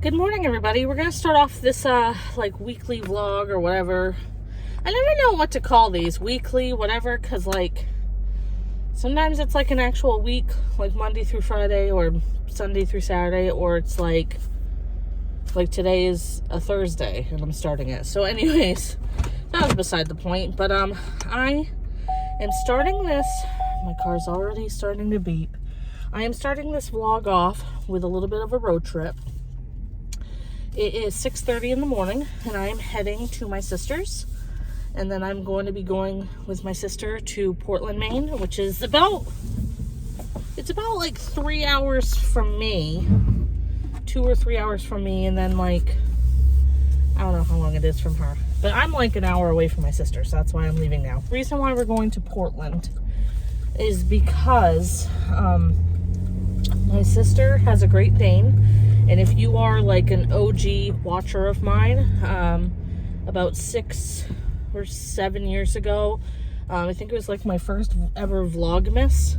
Good morning, everybody. We're going to start off this, like, weekly vlog or whatever. I never know what to call these. Weekly, whatever, because, like, sometimes it's, like, an actual week, like, Monday through Friday or Sunday through Saturday, or it's, like today is a Thursday, and I'm starting it. So, anyways, that was beside the point, but, I am starting this. My car's already starting to beep. I am starting this vlog off with a little bit of a road trip. It is 6:30 in the morning, and I am heading to my sister's. And then I'm going to be going with my sister to Portland, Maine, which is about like 3 hours from me. 2 or 3 hours from me, and then, like, I don't know how long it is from her. But I'm like an hour away from my sister, so that's why I'm leaving now. The reason why we're going to Portland is because my sister has a Great Dane. And if you are like an OG watcher of mine, about 6 or 7 years ago, I think it was like my first ever Vlogmas,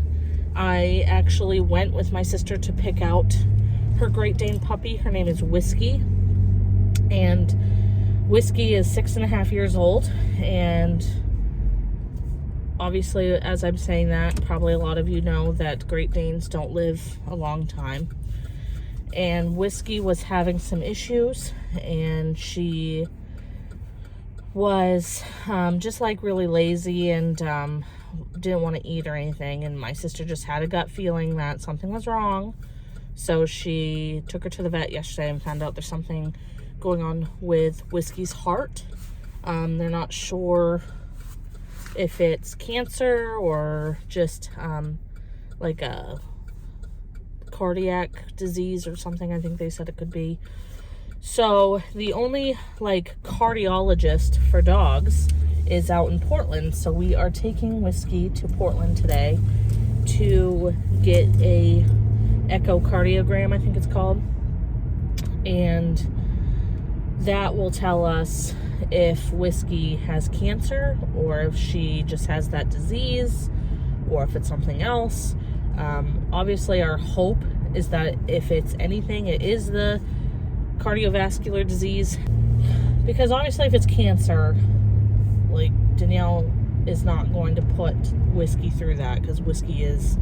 I actually went with my sister to pick out her Great Dane puppy. Her name is Whiskey. And Whiskey is 6.5 years old. And obviously, as I'm saying that, probably a lot of you know that Great Danes don't live a long time. And Whiskey was having some issues, and she was just like really lazy and didn't want to eat or anything. And my sister just had a gut feeling that something was wrong, so she took her to the vet yesterday and found out there's something going on with Whiskey's heart. They're not sure if it's cancer or just like a cardiac disease or something. I think they said it could be. So the only like cardiologist for dogs is out in Portland, so we are taking Whiskey to Portland today to get a echocardiogram, I think it's called, and that will tell us if Whiskey has cancer or if she just has that disease or if it's something else. Obviously, our hope is that if it's anything, it is the cardiovascular disease. Because obviously, if it's cancer, like, Danielle is not going to put Whiskey through that, because Whiskey is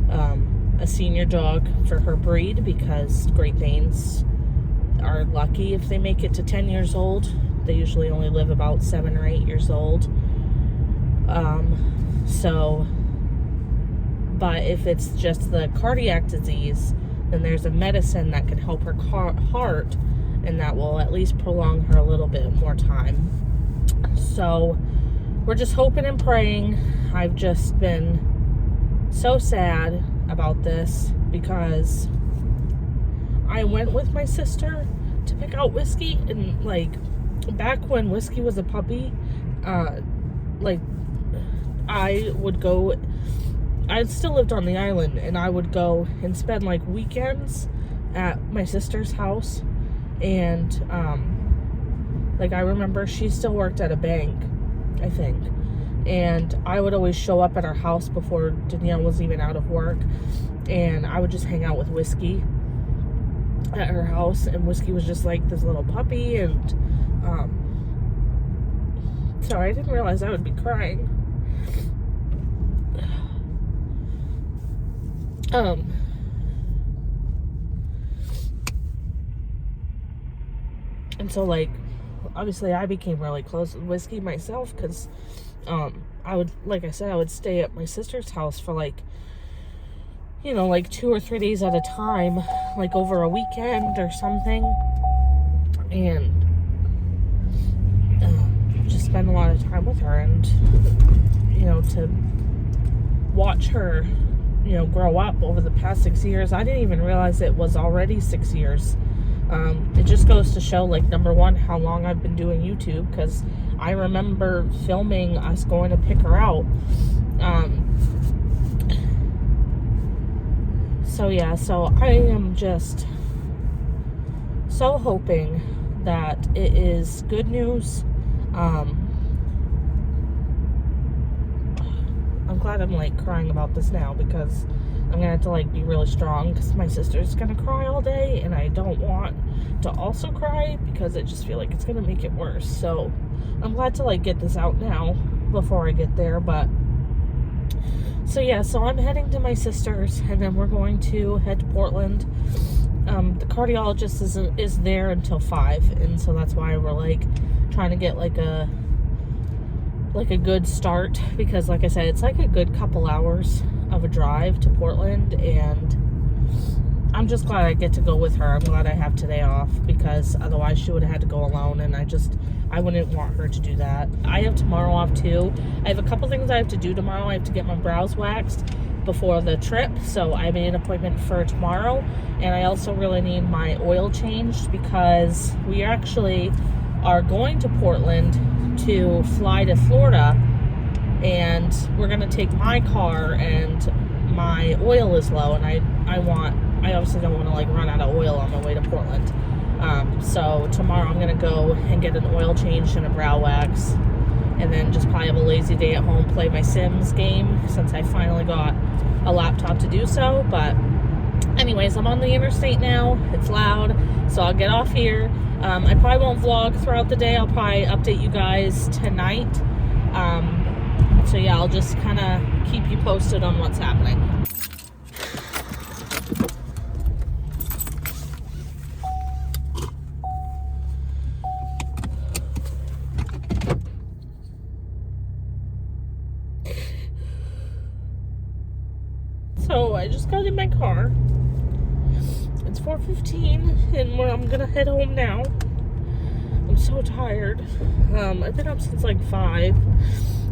a senior dog for her breed, because Great Danes are lucky if they make it to 10 years old. They usually only live about 7 or 8 years old. But if it's just the cardiac disease, then there's a medicine that can help her heart, and that will at least prolong her a little bit more time. So we're just hoping and praying. I've just been so sad about this because I went with my sister to pick out Whiskey, and like back when Whiskey was a puppy, like I still lived on the island, and I would go and spend like weekends at my sister's house. And like, I remember she still worked at a bank, I think, and I would always show up at our house before Danielle was even out of work, and I would just hang out with Whiskey at her house. And Whiskey was just like this little puppy, and sorry, I didn't realize I would be crying. And so, like, obviously I became really close with Whiskey myself, because I would, like I said, I would stay at my sister's house for like, you know, like 2 or 3 days at a time, like over a weekend or something, and just spend a lot of time with her. And, you know, to watch her, you know, grow up over the past 6 years. I didn't even realize it was already 6 years. It just goes to show, like, number one, how long I've been doing YouTube, because I remember filming us going to pick her out. So yeah, so I am just so hoping that it is good news. I'm glad I'm like crying about this now, because I'm gonna have to like be really strong because my sister's gonna cry all day and I don't want to also cry because I just feel like it's gonna make it worse. So I'm glad to like get this out now before I get there. But so yeah, so I'm heading to my sister's and then we're going to head to Portland. The cardiologist is there until 5, and so that's why we're like trying to get like a good start, because like I said, it's like a good couple hours of a drive to Portland, and I'm just glad I get to go with her. I'm glad I have today off, because otherwise she would have had to go alone, and I wouldn't want her to do that. I have tomorrow off too. I have a couple things I have to do tomorrow. I have to get my brows waxed before the trip, so I made an appointment for tomorrow, and I also really need my oil changed because we actually are going to Portland to fly to Florida, and we're gonna take my car, and my oil is low, and I obviously don't want to like run out of oil on my way to Portland. So tomorrow I'm gonna go and get an oil change and a brow wax, and then just probably have a lazy day at home, play my Sims game since I finally got a laptop to do so. But anyways, I'm on the interstate now. It's loud, so I'll get off here. I probably won't vlog throughout the day. I'll probably update you guys tonight. So yeah, I'll just kind of keep you posted on what's happening. So I just got in my car. It's 4:15 and I'm gonna head home now. I'm so tired. I've been up since like 5.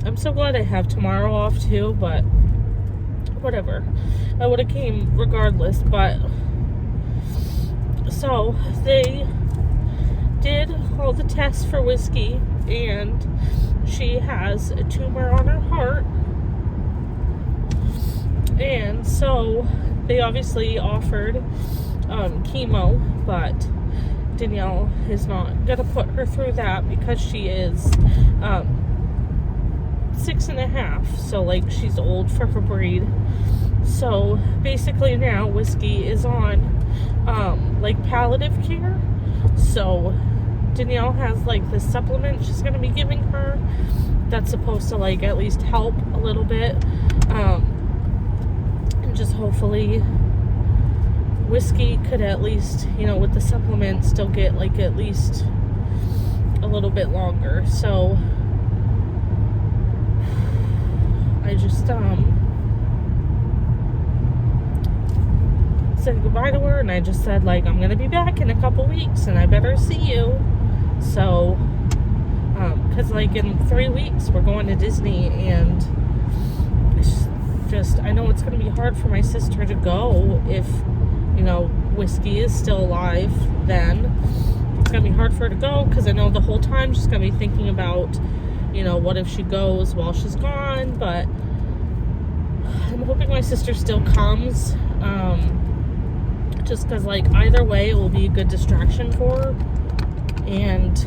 I'm so glad I have tomorrow off too, but whatever. I would have came regardless. But so they did all the tests for Whiskey, and she has a tumor on her heart. And so they obviously offered chemo, but Danielle is not gonna put her through that because she is 6.5, so like she's old for her breed. So basically now Whiskey is on like palliative care. So Danielle has like this supplement she's gonna be giving her that's supposed to like at least help a little bit, and just hopefully Whiskey could at least, you know, with the supplement still get like at least a little bit longer. So I just said goodbye to her, and I just said like I'm gonna be back in a couple weeks and I better see you. So because like in 3 weeks we're going to Disney, and it's just, I know it's gonna be hard for my sister to go if, you know, Whiskey is still alive. Then it's gonna be hard for her to go, because I know the whole time she's gonna be thinking about, you know, what if she goes while she's gone. But I'm hoping my sister still comes, just because like either way it will be a good distraction for her. And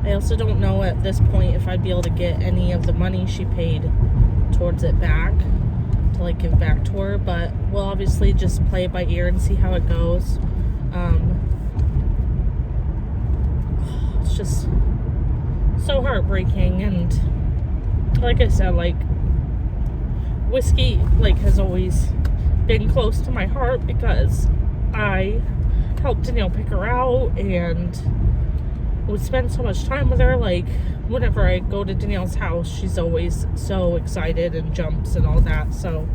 I also don't know at this point if I'd be able to get any of the money she paid towards it back to like give back to her, but we'll obviously just play it by ear and see how it goes. It's just so heartbreaking, and like I said, like Whiskey like has always been close to my heart because I helped Danielle pick her out and would spend so much time with her. Like whenever I go to Danielle's house, she's always so excited and jumps and all that. So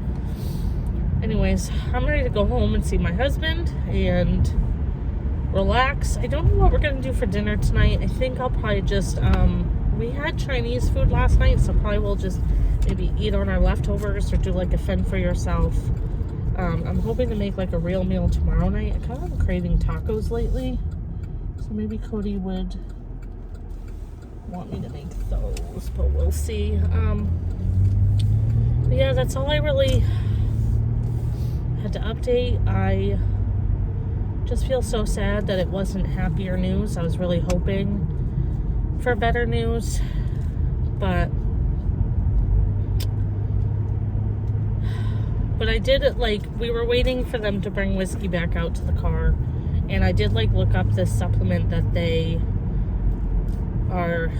anyways, I'm ready to go home and see my husband and relax. I don't know what we're gonna do for dinner tonight. I think I'll probably just we had Chinese food last night, so probably we'll just maybe eat on our leftovers or do like a fend for yourself. I'm hoping to make like a real meal tomorrow night. I kind of been craving tacos lately, so maybe Cody would want me to make those, but we'll see. But yeah, that's all I really had to update. I just feel so sad that it wasn't happier news. I was really hoping for better news, but But I did, like, we were waiting for them to bring Whiskey back out to the car. And I did, like, look up this supplement that they are,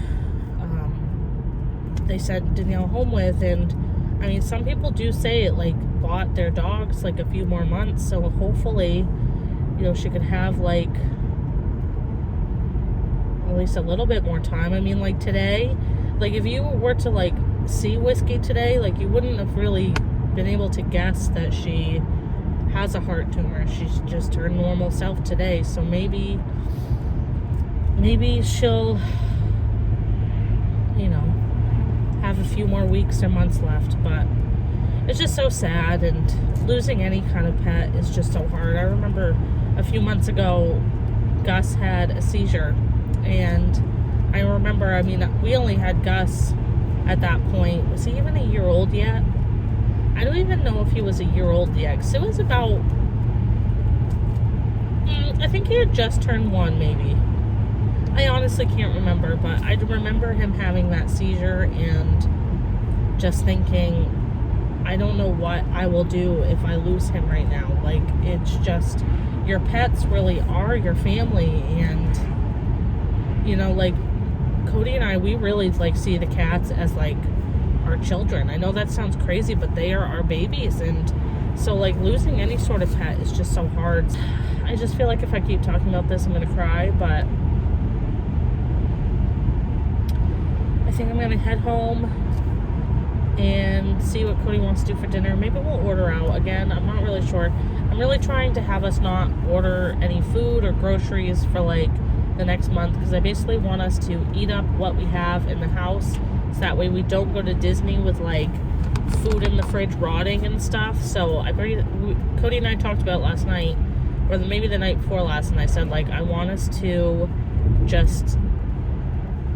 they sent Danielle home with. And, I mean, some people do say it, like, bought their dogs, like, a few more months. So hopefully, you know, she could have, like, at least a little bit more time. I mean, like, today, like, if you were to, like, see Whiskey today, like, you wouldn't have really been able to guess that she has a heart tumor. She's just her normal self today. So maybe she'll, you know, have a few more weeks or months left. But it's just so sad, and losing any kind of pet is just so hard. I remember a few months ago, Gus had a seizure, and I remember, I mean, we only had Gus at that point. Was he even a year old yet? I don't even know if he was a year old yet, because it was about, I think he had just turned 1, maybe. I honestly can't remember, but I remember him having that seizure and just thinking, I don't know what I will do if I lose him right now. Like, it's just, your pets really are your family, and, you know, like, Cody and I, we really, like, see the cats as, like, our children. I know that sounds crazy, but they are our babies, and so, like, losing any sort of pet is just so hard. I just feel like if I keep talking about this, I'm gonna cry, but I think I'm gonna head home and see what Cody wants to do for dinner. Maybe we'll order out again. I'm not really sure. I'm really trying to have us not order any food or groceries for, like, the next month, because I basically want us to eat up what we have in the house, so that way we don't go to Disney with, like, food in the fridge rotting and stuff. So Cody and I talked about last night, or maybe the night before last, and I said, like, I want us to just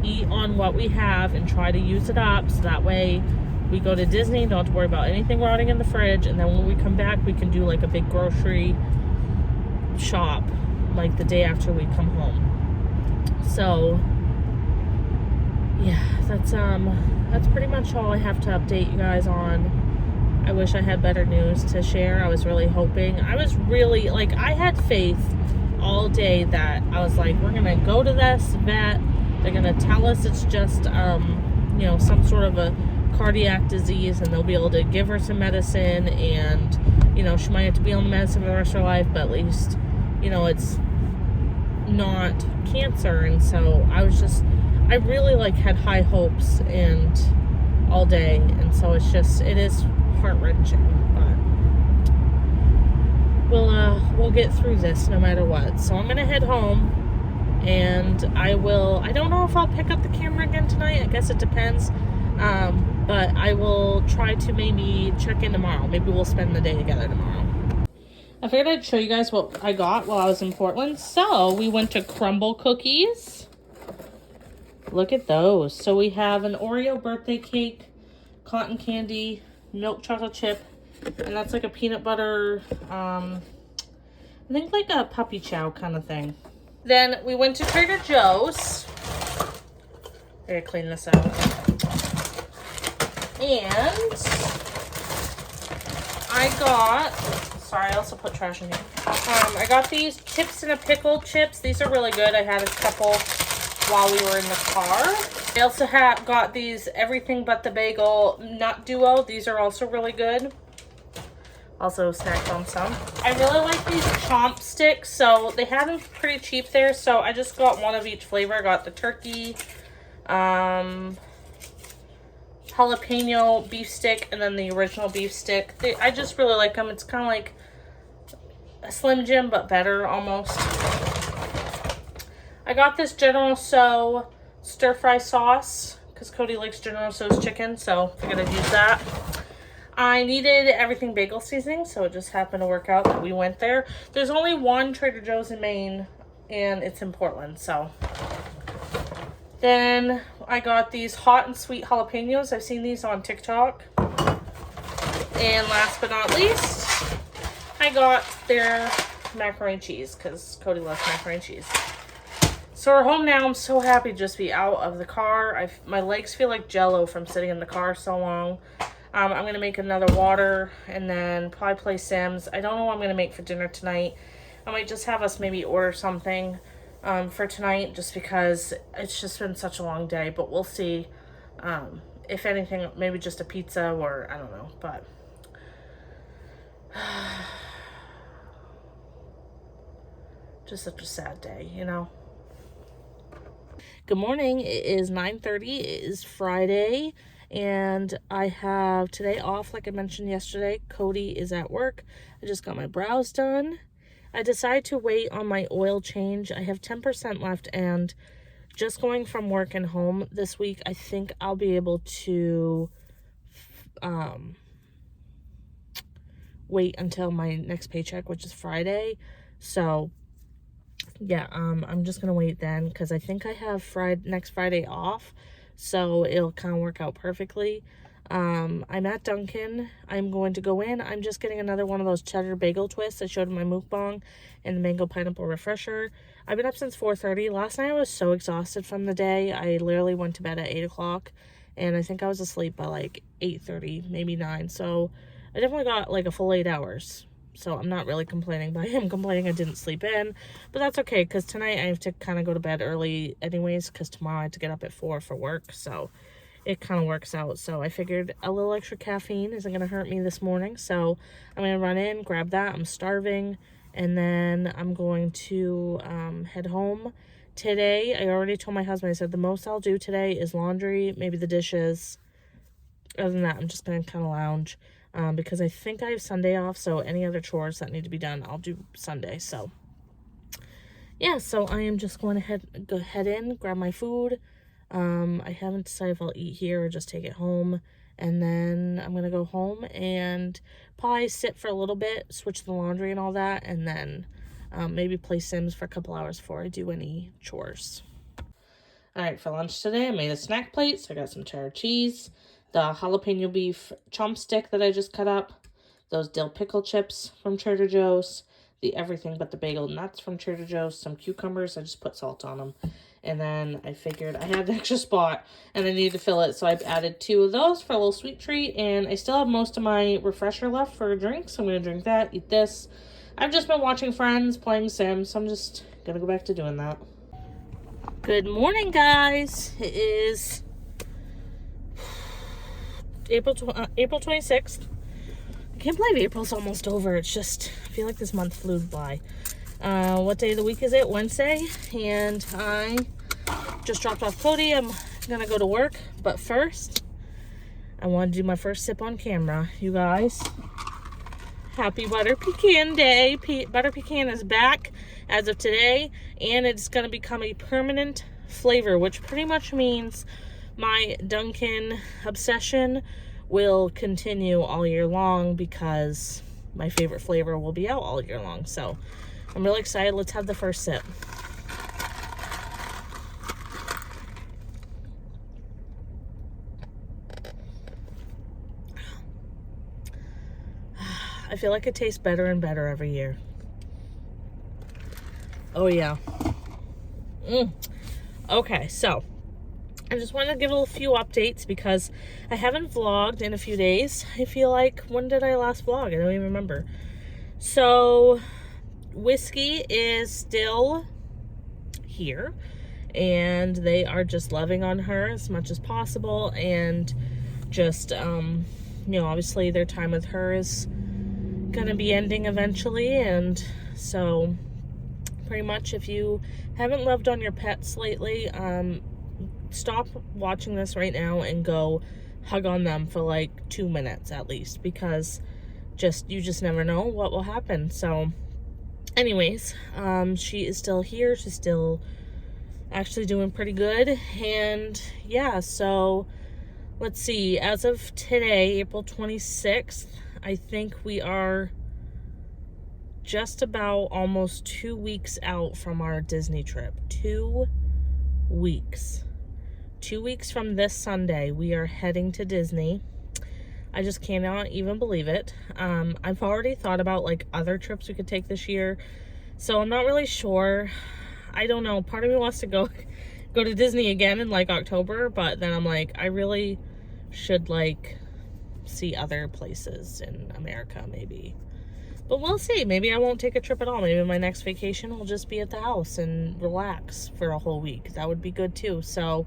eat on what we have and try to use it up, so that way we go to Disney, don't have to worry about anything rotting in the fridge, and then when we come back, we can do, like, a big grocery shop, like, the day after we come home. So yeah, that's pretty much all I have to update you guys on. I wish I had better news to share. I was really hoping. I was really, like, I had faith all day that I was like, we're gonna go to this vet. They're gonna tell us it's just, you know, some sort of a cardiac disease, and they'll be able to give her some medicine, and, you know, she might have to be on the medicine for the rest of her life, but at least, you know, it's not cancer. And so I really, like, had high hopes and all day, and so it is heart-wrenching, but we'll get through this no matter what. So I'm gonna head home, and I don't know if I'll pick up the camera again tonight. I guess it depends, but I will try to maybe check in tomorrow. Maybe we'll spend the day together tomorrow. I figured I'd show you guys what I got while I was in Portland. So we went to Crumbl cookies. Look at those. So we have an Oreo birthday cake, cotton candy, milk chocolate chip, and that's like a peanut butter, I think like a puppy chow kind of thing. Then we went to Trader Joe's. I gotta clean this out. And I got, sorry, I also put trash in here. I got these chips in a pickle chips. These are really good. I had a couple while we were in the car. I also got these Everything But the Bagel Nut Duo. These are also really good. Also snacked on some. I really like these chomp sticks. So they had them pretty cheap there. So I just got one of each flavor. I got the turkey, jalapeno beef stick, and then the original beef stick. I just really like them. It's kind of like a Slim Jim, but better almost. I got this General So stir fry sauce because Cody likes General So's chicken, so figured I'd use that. I needed everything bagel seasoning, so it just happened to work out that we went there. There's only one Trader Joe's in Maine, and it's in Portland, so. Then I got these hot and sweet jalapenos. I've seen these on TikTok. And last but not least, I got their macaroni and cheese because Cody loves macaroni and cheese. So we're home now. I'm so happy to just be out of the car. My legs feel like jello from sitting in the car so long. I'm going to make another water and then probably play Sims. I don't know what I'm going to make for dinner tonight. I might just have us maybe order something for tonight just because it's just been such a long day. But we'll see. If anything, maybe just a pizza or I don't know. But just such a sad day, you know. Good morning. It is 9:30. It is Friday. And I have today off, like I mentioned yesterday. Cody is at work. I just got my brows done. I decided to wait on my oil change. I have 10% left, and just going from work and home this week, I think I'll be able to wait until my next paycheck, which is Friday. So yeah, I'm just gonna wait then because I think I have next Friday off, so it'll kind of work out perfectly. I'm at Dunkin'. I'm going to go in. I'm just getting another one of those cheddar bagel twists I showed in my mukbang and the mango pineapple refresher. I've been up since 4:30. Last night I was so exhausted from the day. I literally went to bed at 8 o'clock, and I think I was asleep by like 8:30, maybe 9. So I definitely got like a full 8 hours. So I'm not really complaining, but I am complaining I didn't sleep in. But that's okay, because tonight I have to kind of go to bed early anyways, because tomorrow I have to get up at 4 for work. So it kind of works out. So I figured a little extra caffeine isn't going to hurt me this morning. So I'm going to run in, grab that. I'm starving. And then I'm going to head home. Today, I already told my husband, I said the most I'll do today is laundry, maybe the dishes. Other than that, I'm just going to kind of lounge. Because I think I have Sunday off, so any other chores that need to be done, I'll do Sunday. So, yeah, so I am just going to head in, grab my food. I haven't decided if I'll eat here or just take it home. And then I'm going to go home and probably sit for a little bit, switch the laundry and all that, and then maybe play Sims for a couple hours before I do any chores. All right, for lunch today, I made a snack plate. So I got some cheddar cheese, the jalapeno beef chomp stick that I just cut up, those dill pickle chips from Trader Joe's, the everything but the bagel nuts from Trader Joe's, some cucumbers. I just put salt on them. And then I figured I had an extra spot and I needed to fill it. So I've added 2 of those for a little sweet treat. And I still have most of my refresher left for a drink. So I'm going to drink that, eat this. I've just been watching Friends, playing Sims. So I'm just going to go back to doing that. Good morning, guys. It is April 26th. I can't believe April's almost over. It's just, I feel like this month flew by. What day of the week is it? Wednesday. And I just dropped off Cody. I'm going to go to work. But first, I want to do my first sip on camera. You guys, happy Butter Pecan Day. Butter Pecan is back as of today, and it's going to become a permanent flavor, which pretty much means my Dunkin' obsession will continue all year long because my favorite flavor will be out all year long. So I'm really excited. Let's have the first sip. I feel like it tastes better and better every year. Oh, yeah. Okay, so I just wanted to give a few updates because I haven't vlogged in a few days. I feel like, when did I last vlog? I don't even remember. So, Whiskey is still here, and they are just loving on her as much as possible, and just, you know, obviously their time with her is gonna be ending eventually, and so pretty much if you haven't loved on your pets lately, stop watching this right now and go hug on them for like 2 minutes at least, because you just never know what will happen. So anyways, she is still here. She's still actually doing pretty good. And yeah, so let's see, as of today, April 26th, I think we are just about almost 2 weeks out from our Disney trip. 2 weeks. 2 weeks from this Sunday, we are heading to Disney. I just cannot even believe it. I've already thought about like other trips we could take this year, so I'm not really sure. I don't know. Part of me wants to go to Disney again in like October, but then I'm like, I really should like see other places in America, maybe. But we'll see. Maybe I won't take a trip at all. Maybe my next vacation will just be at the house and relax for a whole week. That would be good too. So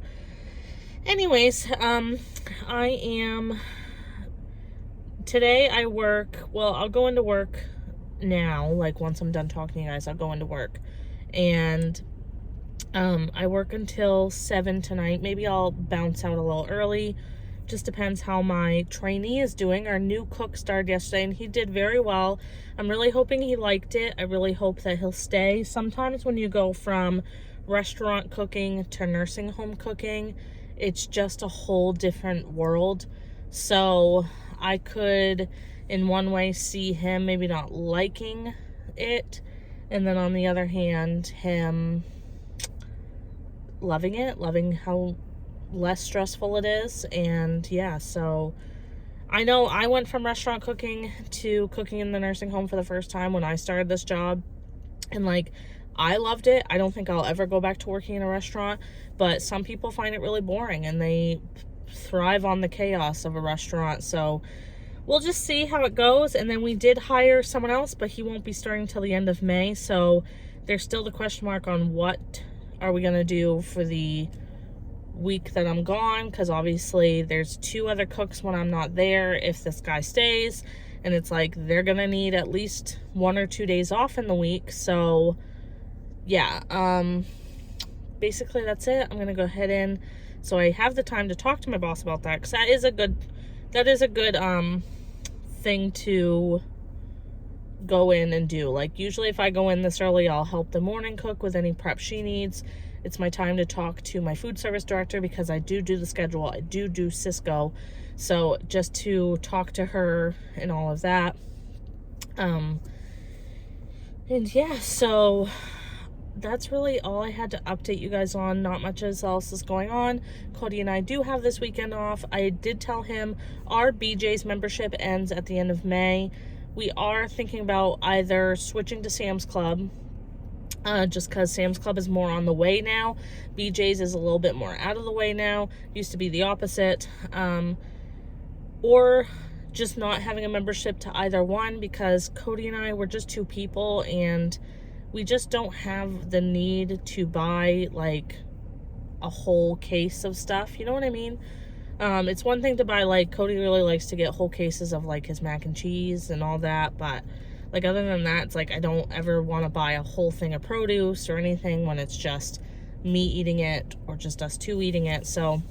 anyways, today I work, well, I'll go into work now, like once I'm done talking to you guys, I'll go into work. And I work until 7 tonight. Maybe I'll bounce out a little early. Just depends how my trainee is doing. Our new cook started yesterday and he did very well. I'm really hoping he liked it. I really hope that he'll stay. Sometimes when you go from restaurant cooking to nursing home cooking, it's just a whole different world. So I could, in one way, see him maybe not liking it, and then on the other hand, him loving it, loving how less stressful it is. And yeah, so I know I went from restaurant cooking to cooking in the nursing home for the first time when I started this job, and like, I loved it. I don't think I'll ever go back to working in a restaurant, but some people find it really boring and they thrive on the chaos of a restaurant. So we'll just see how it goes. And then we did hire someone else, but he won't be starting till the end of May. So there's still the question mark on what are we going to do for the week that I'm gone, because obviously there's 2 other cooks when I'm not there if this guy stays, and it's like they're gonna need at least 1 or 2 days off in the week. So yeah, basically that's it. I'm gonna go ahead in so I have the time to talk to my boss about that, because that is a good thing to go in and do. Like, usually if I go in this early, I'll help the morning cook with any prep she needs. It's my time to talk to my food service director, because I do the schedule. I do Cisco. So just to talk to her and all of that. And yeah, so that's really all I had to update you guys on. Not much else is going on. Cody and I do have this weekend off. I did tell him our BJ's membership ends at the end of May. We are thinking about either switching to Sam's Club, just because Sam's Club is more on the way now. BJ's is a little bit more out of the way now. Used to be the opposite. Or just not having a membership to either one, because Cody and I, we're just 2 people and we just don't have the need to buy like a whole case of stuff. You know what I mean? It's one thing to buy, like, Cody really likes to get whole cases of like his mac and cheese and all that, but like, other than that, it's like I don't ever want to buy a whole thing of produce or anything when it's just me eating it or just us 2 eating it. So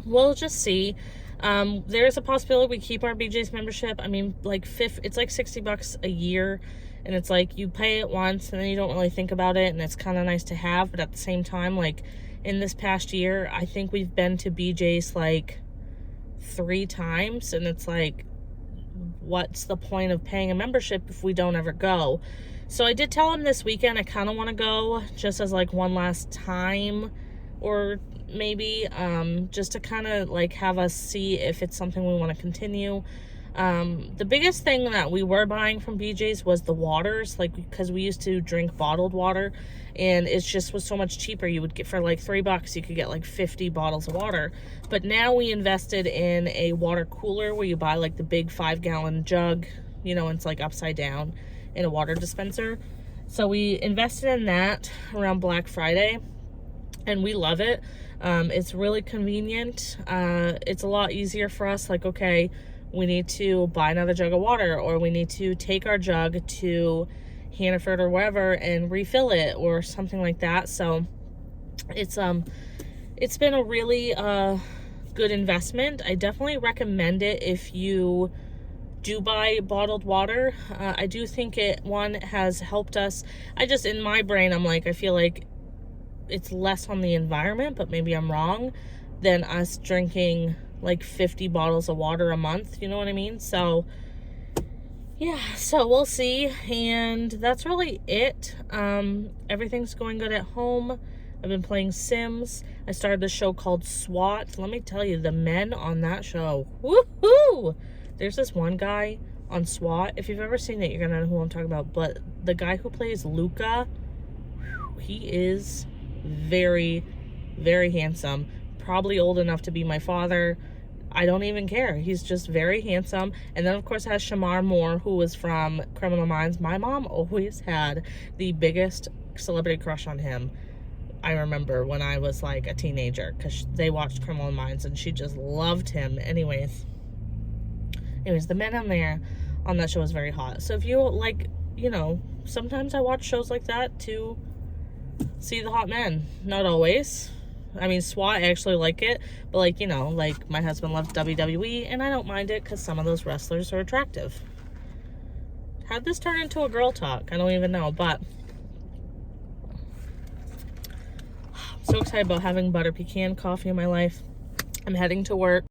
we'll just see. There's a possibility we keep our BJ's membership. I mean, like, it's like $60 a year, and it's like you pay it once and then you don't really think about it, and it's kind of nice to have. But at the same time, like, in this past year, I think we've been to BJ's like 3 times, and it's like, what's the point of paying a membership if we don't ever go? So I did tell him this weekend I kind of want to go just as like one last time, or maybe just to kind of like have us see if it's something we want to continue. The biggest thing that we were buying from BJ's was the waters, like, because we used to drink bottled water, and it just was so much cheaper. You would get, for like $3, you could get like 50 bottles of water. But now we invested in a water cooler where you buy like the big 5-gallon jug, you know, and it's like upside down in a water dispenser. So we invested in that around Black Friday, and we love it. It's really convenient. It's a lot easier for us. Like, okay, we need to buy another jug of water, or we need to take our jug to Hannaford or wherever and refill it or something like that. So it's been a really good investment. I definitely recommend it if you do buy bottled water. I do think it has helped us. In my brain, I'm like, I feel like it's less on the environment, but maybe I'm wrong, than us drinking like 50 bottles of water a month, you know what I mean? So yeah, so we'll see. And that's really it. Everything's going good at home. I've been playing Sims. I started this show called SWAT. Let me tell you, the men on that show, woohoo! There's this one guy on SWAT. If you've ever seen it, you're gonna know who I'm talking about. But the guy who plays Luca, he is very, very handsome. Probably old enough to be my father. I don't even care. He's just very handsome. And then, of course, has Shamar Moore, who was from Criminal Minds. My mom always had the biggest celebrity crush on him. I remember when I was like a teenager, because they watched Criminal Minds and she just loved him. Anyways, the men on that show is very hot. So if you like, you know, sometimes I watch shows like that to see the hot men. Not always. I mean, SWAT, I actually like it, but like, you know, like my husband loves WWE and I don't mind it because some of those wrestlers are attractive. How'd this turn into a girl talk? I don't even know, but I'm so excited about having butter pecan coffee in my life. I'm heading to work.